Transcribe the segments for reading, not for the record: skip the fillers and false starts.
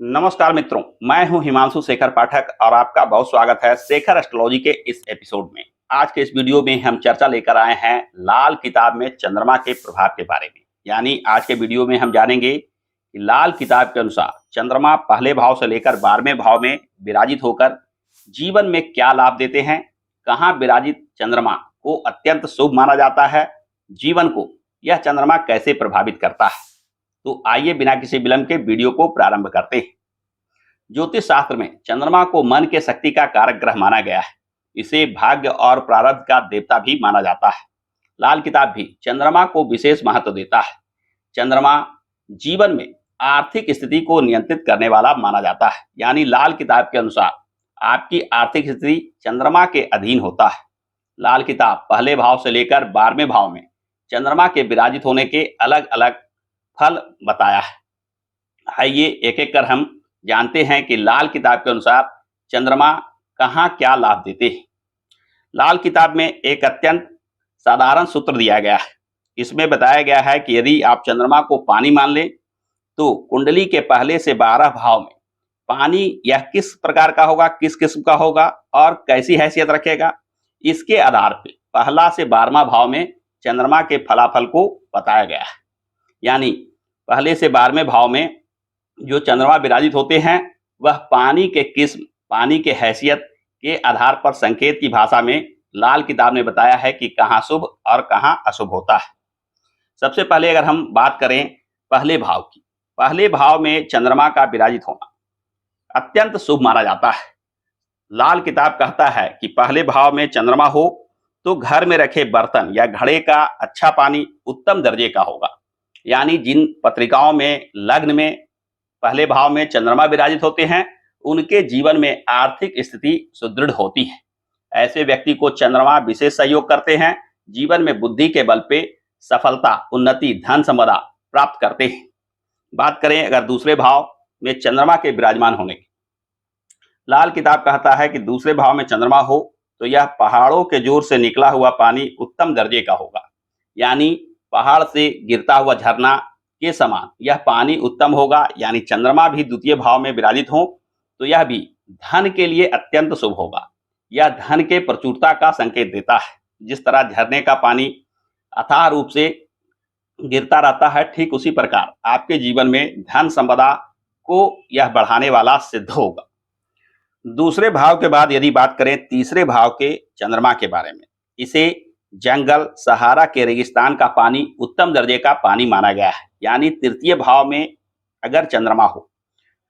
नमस्कार मित्रों, मैं हूं हिमांशु शेखर पाठक और आपका बहुत स्वागत है शेखर एस्ट्रोलॉजी के इस एपिसोड में। आज के इस वीडियो में हम चर्चा लेकर आए हैं लाल किताब में चंद्रमा के प्रभाव के बारे में। यानी आज के वीडियो में हम जानेंगे कि लाल किताब के अनुसार चंद्रमा पहले भाव से लेकर 12वें भाव में विराजित होकर जीवन में क्या लाभ देते हैं, कहाँ विराजित चंद्रमा को अत्यंत शुभ माना जाता है, जीवन को यह चंद्रमा कैसे प्रभावित करता है। तो आइए बिना किसी विलंब के वीडियो को प्रारंभ करते हैं। ज्योतिष शास्त्र में चंद्रमा को मन के शक्ति का कारक ग्रह माना गया है। इसे भाग्य और प्रारब्ध का देवता भी माना जाता है। लाल किताब भी चंद्रमा को विशेष महत्व देता है। चंद्रमा जीवन में आर्थिक स्थिति को नियंत्रित करने वाला माना जाता है। यानी लाल किताब के अनुसार आपकी आर्थिक स्थिति चंद्रमा के अधीन होता है। लाल किताब पहले भाव से लेकर 12वें भाव में चंद्रमा के विराजित होने के अलग अलग फल बताया है। आइए एक एक कर हम जानते हैं कि लाल किताब के अनुसार चंद्रमा कहाँ क्या लाभ देते हैं। लाल किताब में एक अत्यंत साधारण सूत्र दिया गया है। इसमें बताया गया है कि यदि आप चंद्रमा को पानी मान लें तो कुंडली के पहले से 12 भाव में पानी यह किस प्रकार का होगा, किस किस्म का होगा और कैसी हैसियत रखेगा, इसके आधार पर पहला से 12वां भाव में चंद्रमा के फलाफल को बताया गया है। यानी पहले से 12वें भाव में जो चंद्रमा विराजित होते हैं वह पानी के किस्म, पानी के हैसियत के आधार पर संकेत की भाषा में लाल किताब ने बताया है कि कहाँ शुभ और कहाँ अशुभ होता है। सबसे पहले अगर हम बात करें पहले भाव की, पहले भाव में चंद्रमा का विराजित होना अत्यंत शुभ माना जाता है। लाल किताब कहता है कि पहले भाव में चंद्रमा हो तो घर में रखे बर्तन या घड़े का अच्छा पानी उत्तम दर्जे का होगा। यानी जिन पत्रिकाओं में लग्न में पहले भाव में चंद्रमा विराजित होते हैं उनके जीवन में आर्थिक स्थिति सुदृढ़ होती है। ऐसे व्यक्ति को चंद्रमा विशेष सहयोग करते हैं। जीवन में बुद्धि के बल पे सफलता, उन्नति, धन संपदा प्राप्त करते हैं। बात करें अगर दूसरे भाव में चंद्रमा के विराजमान होने की, लाल किताब कहता है कि दूसरे भाव में चंद्रमा हो तो यह पहाड़ों के जोर से निकला हुआ पानी उत्तम दर्जे का होगा। यानी पहाड़ से गिरता हुआ झरना के समान यह पानी उत्तम होगा। यानी चंद्रमा भी द्वितीय भाव में विराजित हो तो यह भी धन के लिए अत्यंत शुभ होगा। यह धन के प्रचुरता का संकेत देता है। जिस तरह झरने का पानी अथाह रूप से गिरता रहता है, ठीक उसी प्रकार आपके जीवन में धन संपदा को यह बढ़ाने वाला सिद्ध होगा। दूसरे भाव के बाद यदि बात करें तीसरे भाव के चंद्रमा के बारे में, इसे जंगल, सहारा के रेगिस्तान का पानी उत्तम दर्जे का पानी माना गया है। यानी तृतीय भाव में अगर चंद्रमा हो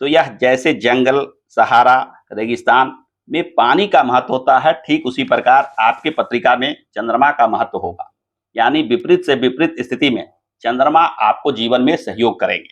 तो यह जैसे जंगल, सहारा, रेगिस्तान में पानी का महत्व होता है, ठीक उसी प्रकार आपके पत्रिका में चंद्रमा का महत्व होगा। यानी विपरीत से विपरीत स्थिति में चंद्रमा आपको जीवन में सहयोग करेंगे।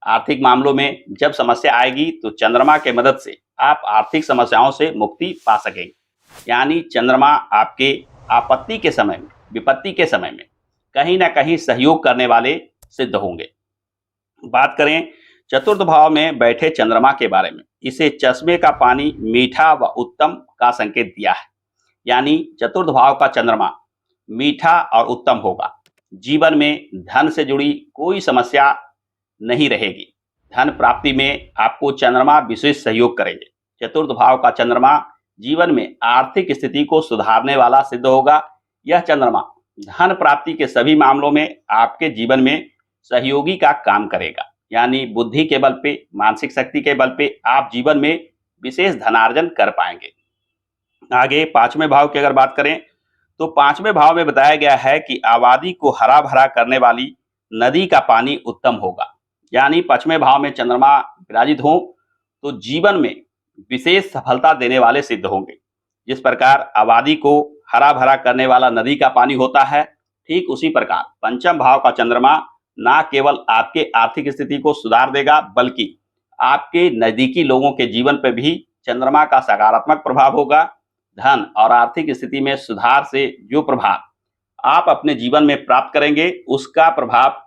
आर्थिक मामलों में जब समस्या आएगी तो चंद्रमा के मदद से आप आर्थिक समस्याओं से मुक्ति पा सकेंगे। यानी चंद्रमा आपके आपत्ति के समय में, विपत्ति के समय में कहीं ना कहीं सहयोग करने वाले सिद्ध होंगे। बात करें चतुर्थ भाव में बैठे चंद्रमा के बारे में, इसे चश्मे का पानी मीठा व उत्तम का संकेत दिया है। यानी चतुर्थ भाव का चंद्रमा मीठा और उत्तम होगा। जीवन में धन से जुड़ी कोई समस्या नहीं रहेगी। धन प्राप्ति में आपको चंद्रमा विशेष सहयोग करेंगे। चतुर्थ भाव का चंद्रमा जीवन में आर्थिक स्थिति को सुधारने वाला सिद्ध होगा। यह चंद्रमा धन प्राप्ति के सभी मामलों में आपके जीवन में सहयोगी का काम करेगा। यानी बुद्धि के बल पे, मानसिक शक्ति के बल पे आप जीवन में विशेष धनार्जन कर पाएंगे। आगे पांचवें भाव की अगर बात करें तो पांचवें भाव में बताया गया है कि आबादी को हरा भरा करने वाली नदी का पानी उत्तम होगा। यानी पांचवें भाव में चंद्रमा विराजित हो तो जीवन में विशेष सफलता देने वाले सिद्ध होंगे। जिस प्रकार आबादी को हरा भरा करने वाला नदी का पानी होता है, ठीक उसी प्रकार पंचम भाव का चंद्रमा न केवल आपके आर्थिक स्थिति को सुधार देगा बल्कि आपके नजदीकी लोगों के जीवन पर भी चंद्रमा का सकारात्मक प्रभाव होगा। धन और आर्थिक स्थिति में सुधार से जो प्रभाव आप अपने जीवन में प्राप्त करेंगे उसका प्रभाव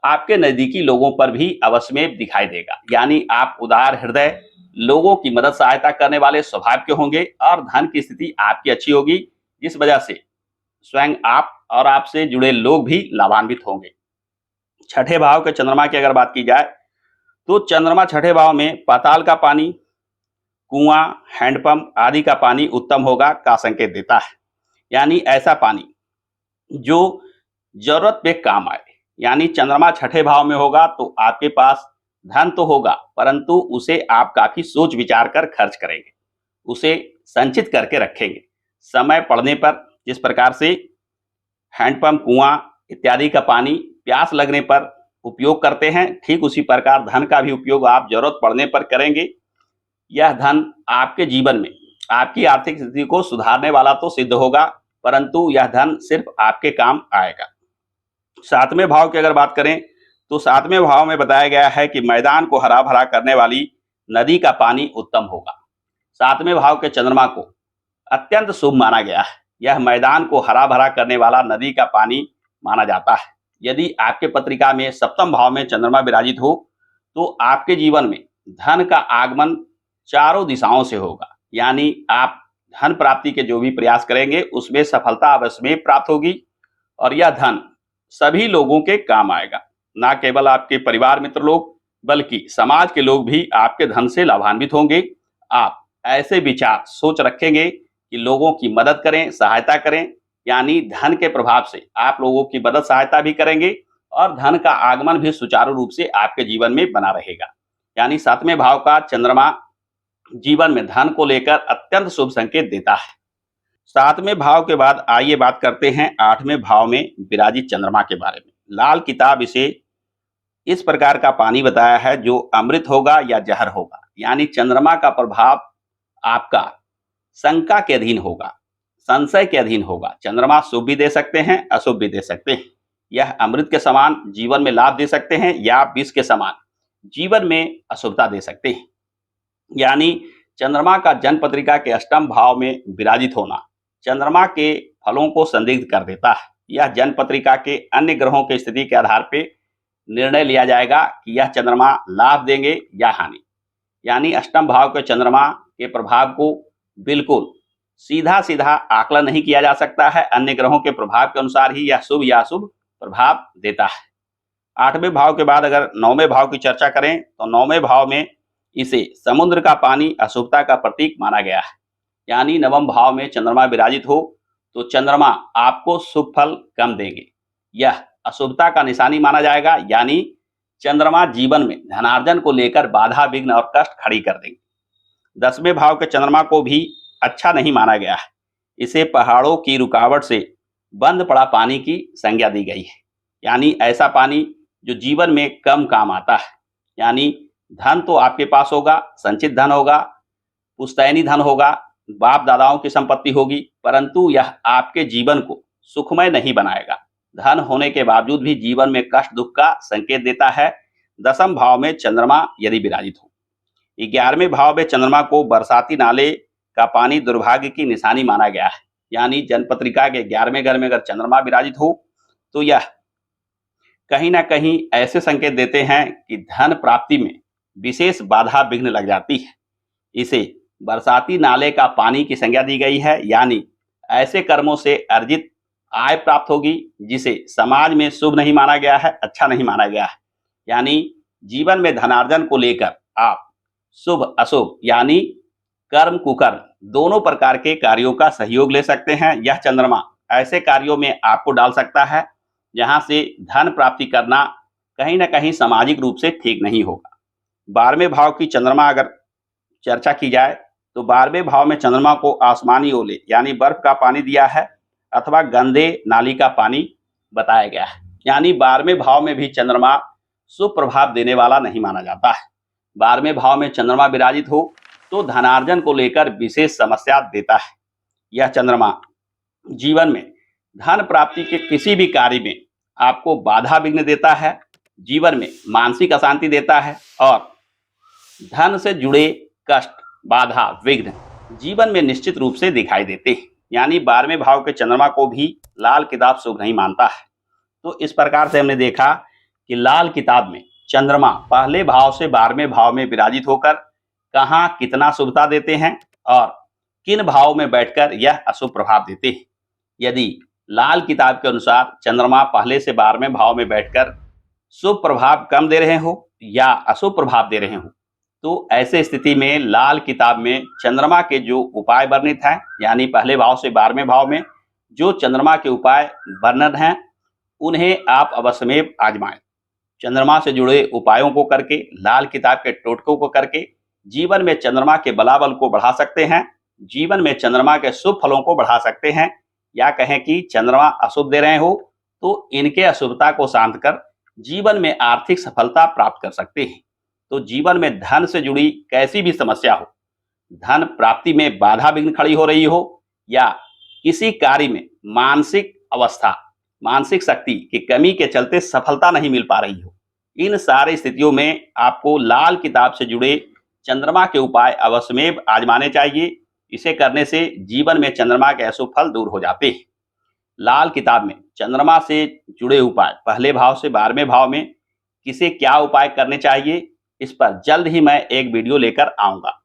आपके नजदीकी लोगों पर भी अवश्य में दिखाई देगा। यानी आप उदार हृदय, लोगों की मदद सहायता करने वाले स्वभाव के होंगे और धन की स्थिति आपकी अच्छी होगी, जिस वजह से स्वयं आप और आपसे जुड़े लोग भी लाभान्वित होंगे। छठे भाव के चंद्रमा की अगर बात की जाए तो चंद्रमा छठे भाव में पाताल का पानी, कुआं, हैंडपंप आदि का पानी उत्तम होगा का संकेत देता है। यानी ऐसा पानी जो जरूरत पे काम आए। यानी चंद्रमा छठे भाव में होगा तो आपके पास धन तो होगा, परंतु उसे आप काफी सोच विचार कर खर्च करेंगे, उसे संचित करके रखेंगे। समय पड़ने पर जिस प्रकार से हैंडपंप, कुआं इत्यादि का पानी प्यास लगने पर उपयोग करते हैं, ठीक उसी प्रकार धन का भी उपयोग आप जरूरत पड़ने पर करेंगे। यह धन आपके जीवन में आपकी आर्थिक स्थिति को सुधारने वाला तो सिद्ध होगा, परंतु यह धन सिर्फ आपके काम आएगा। सातवें भाव की अगर बात करें तो सातवें भाव में बताया गया है कि मैदान को हरा भरा करने वाली नदी का पानी उत्तम होगा। सातवें भाव के चंद्रमा को अत्यंत शुभ माना गया है। यह मैदान को हरा भरा करने वाला नदी का पानी माना जाता है। यदि आपके पत्रिका में सप्तम भाव में चंद्रमा विराजित हो तो आपके जीवन में धन का आगमन चारों दिशाओं से होगा। यानी आप धन प्राप्ति के जो भी प्रयास करेंगे उसमें सफलता अवश्य में प्राप्त होगी और यह धन सभी लोगों के काम आएगा। ना केवल आपके परिवार मित्र लोग बल्कि समाज के लोग भी आपके धन से लाभान्वित होंगे। आप ऐसे विचार सोच रखेंगे कि लोगों की मदद करें, सहायता करें, यानी धन के प्रभाव से आप लोगों की मदद सहायता भी करेंगे और धन का आगमन भी सुचारू रूप से आपके जीवन में बना रहेगा। यानी सातवें भाव का चंद्रमा जीवन में धन को लेकर अत्यंत शुभ संकेत देता है। सातवें भाव के बाद आइए बात करते हैं आठवें भाव में विराजित चंद्रमा के बारे में। लाल किताब इसे इस प्रकार का पानी बताया है जो अमृत होगा या जहर होगा। यानी चंद्रमा का प्रभाव आपका शंका के अधीन होगा, संशय के अधीन होगा। चंद्रमा शुभ भी दे सकते हैं, अशुभ भी दे सकते हैं। यह अमृत के समान जीवन में लाभ दे सकते हैं या विष के समान जीवन में अशुभता दे सकते हैं। यानी चंद्रमा का जन्म पत्रिका के अष्टम भाव में विराजित होना चंद्रमा के फलों को संदिग्ध कर देता है। यह जन्म पत्रिका के अन्य ग्रहों की स्थिति के आधार पर निर्णय लिया जाएगा कि यह चंद्रमा लाभ देंगे या हानि। यानी अष्टम भाव के चंद्रमा के प्रभाव को बिल्कुल सीधा सीधा आकलन नहीं किया जा सकता है। अन्य ग्रहों के प्रभाव के अनुसार ही यह शुभ या अशुभ प्रभाव देता है। आठवें भाव के बाद अगर नौवें भाव की चर्चा करें तो नौवें भाव में इसे समुद्र का पानी अशुभता का प्रतीक माना गया है। यानी नवम भाव में चंद्रमा विराजित हो तो चंद्रमा आपको शुभ फल कम देंगे, यह अशुभता का निशानी माना जाएगा। यानी चंद्रमा जीवन में धनार्जन को लेकर बाधा, विघ्न और कष्ट खड़ी कर देंगे। दसवें भाव के चंद्रमा को भी अच्छा नहीं माना गया है। इसे पहाड़ों की रुकावट से बंद पड़ा पानी की संज्ञा दी गई है। यानी ऐसा पानी जो जीवन में कम काम आता है। यानी धन तो आपके पास होगा, संचित धन होगा, पुश्तैनी धन होगा, बाप दादाओं की संपत्ति होगी, परंतु यह आपके जीवन को सुखमय नहीं बनाएगा। धन होने के बावजूद भी जीवन में कष्ट, दुख का संकेत देता है। दसम भाव में चंद्रमा यदि विराजित हो। 11वें भाव में चंद्रमा को बरसाती नाले का पानी दुर्भाग्य की निशानी माना गया है। यानी जन्म पत्रिका के 11वें घर में अगर चंद्रमा विराजित हो तो यह कहीं ना कहीं ऐसे संकेत देते हैं कि धन प्राप्ति में विशेष बाधा, विघ्न लग जाती है। इसे बरसाती नाले का पानी की संज्ञा दी गई है। यानी ऐसे कर्मों से अर्जित आय प्राप्त होगी जिसे समाज में शुभ नहीं माना गया है, अच्छा नहीं माना गया है। यानी जीवन में धनार्जन को लेकर आप शुभ अशुभ यानी कर्म कुकर्म दोनों प्रकार के कार्यों का सहयोग ले सकते हैं। यह चंद्रमा ऐसे कार्यों में आपको डाल सकता है जहां से धन प्राप्ति करना कहीं ना कहीं सामाजिक रूप से ठीक नहीं होगा। 12वें भाव की चंद्रमा अगर चर्चा की जाए तो 12वें भाव में चंद्रमा को आसमानी ओले यानी बर्फ का पानी दिया है अथवा गंदे नाली का पानी बताया गया है। यानी 12वें भाव में भी चंद्रमा शुभ प्रभाव देने वाला नहीं माना जाता है। 12वें भाव में चंद्रमा विराजित हो तो धनार्जन को लेकर विशेष समस्या देता है। यह चंद्रमा जीवन में धन प्राप्ति के किसी भी कार्य में आपको बाधा, विघ्न देता है, जीवन में मानसिक अशांति देता है और धन से जुड़े कष्ट, बाधा, विघ्न जीवन में निश्चित रूप से दिखाई देते हैं। यानी 12वें भाव के चंद्रमा को भी लाल किताब शुभ नहीं मानता है। तो इस प्रकार से हमने देखा कि लाल किताब में चंद्रमा पहले भाव से 12वें भाव में विराजित होकर कहाँ कितना शुभता देते हैं और किन भाव में बैठकर यह अशुभ प्रभाव देते हैं। यदि लाल किताब के अनुसार चंद्रमा पहले से 12वें भाव में बैठकर शुभ प्रभाव कम दे रहे हो या अशुभ प्रभाव दे रहे हो, तो ऐसे स्थिति में लाल किताब में चंद्रमा के जो उपाय वर्णित हैं, यानी पहले भाव से 12वें भाव में जो चंद्रमा के उपाय वर्णन हैं, उन्हें आप अवश्यमेव आजमाएं। चंद्रमा से जुड़े उपायों को करके, लाल किताब के टोटकों को करके जीवन में चंद्रमा के बलाबल को बढ़ा सकते हैं, जीवन में चंद्रमा के शुभ फलों को बढ़ा सकते हैं। या कहें कि चंद्रमा अशुभ दे रहे हो तो इनके अशुभता को शांत कर जीवन में आर्थिक सफलता प्राप्त कर सकते हैं। तो जीवन में धन से जुड़ी कैसी भी समस्या हो, धन प्राप्ति में बाधा विघ्न खड़ी हो रही हो, या किसी कार्य में मानसिक अवस्था, मानसिक शक्ति की कमी के चलते सफलता नहीं मिल पा रही हो, इन सारी स्थितियों में आपको लाल किताब से जुड़े चंद्रमा के उपाय अवश्यमेव आजमाने चाहिए। इसे करने से जीवन में चंद्रमा के अशुभ फल दूर हो जाते हैं। लाल किताब में चंद्रमा से जुड़े उपाय पहले भाव से 12वें भाव में किसे क्या उपाय करने चाहिए, इस पर जल्द ही मैं एक वीडियो लेकर आऊंगा।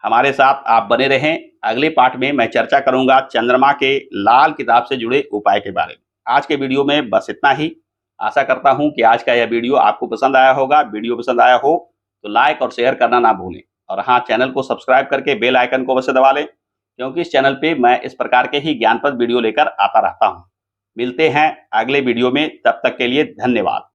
हमारे साथ आप बने रहें। अगले पार्ट में मैं चर्चा करूंगा चंद्रमा के लाल किताब से जुड़े उपाय के बारे में। आज के वीडियो में बस इतना ही। आशा करता हूं कि आज का यह वीडियो आपको पसंद आया होगा। वीडियो पसंद आया हो तो लाइक और शेयर करना ना भूलें, और हाँ, चैनल को सब्सक्राइब करके बेल आइकन को अवश्य दबा लें, क्योंकि इस चैनल पे मैं इस प्रकार के ही ज्ञानप्रद वीडियो लेकर आता रहता हूँ। मिलते हैं अगले वीडियो में, तब तक के लिए धन्यवाद।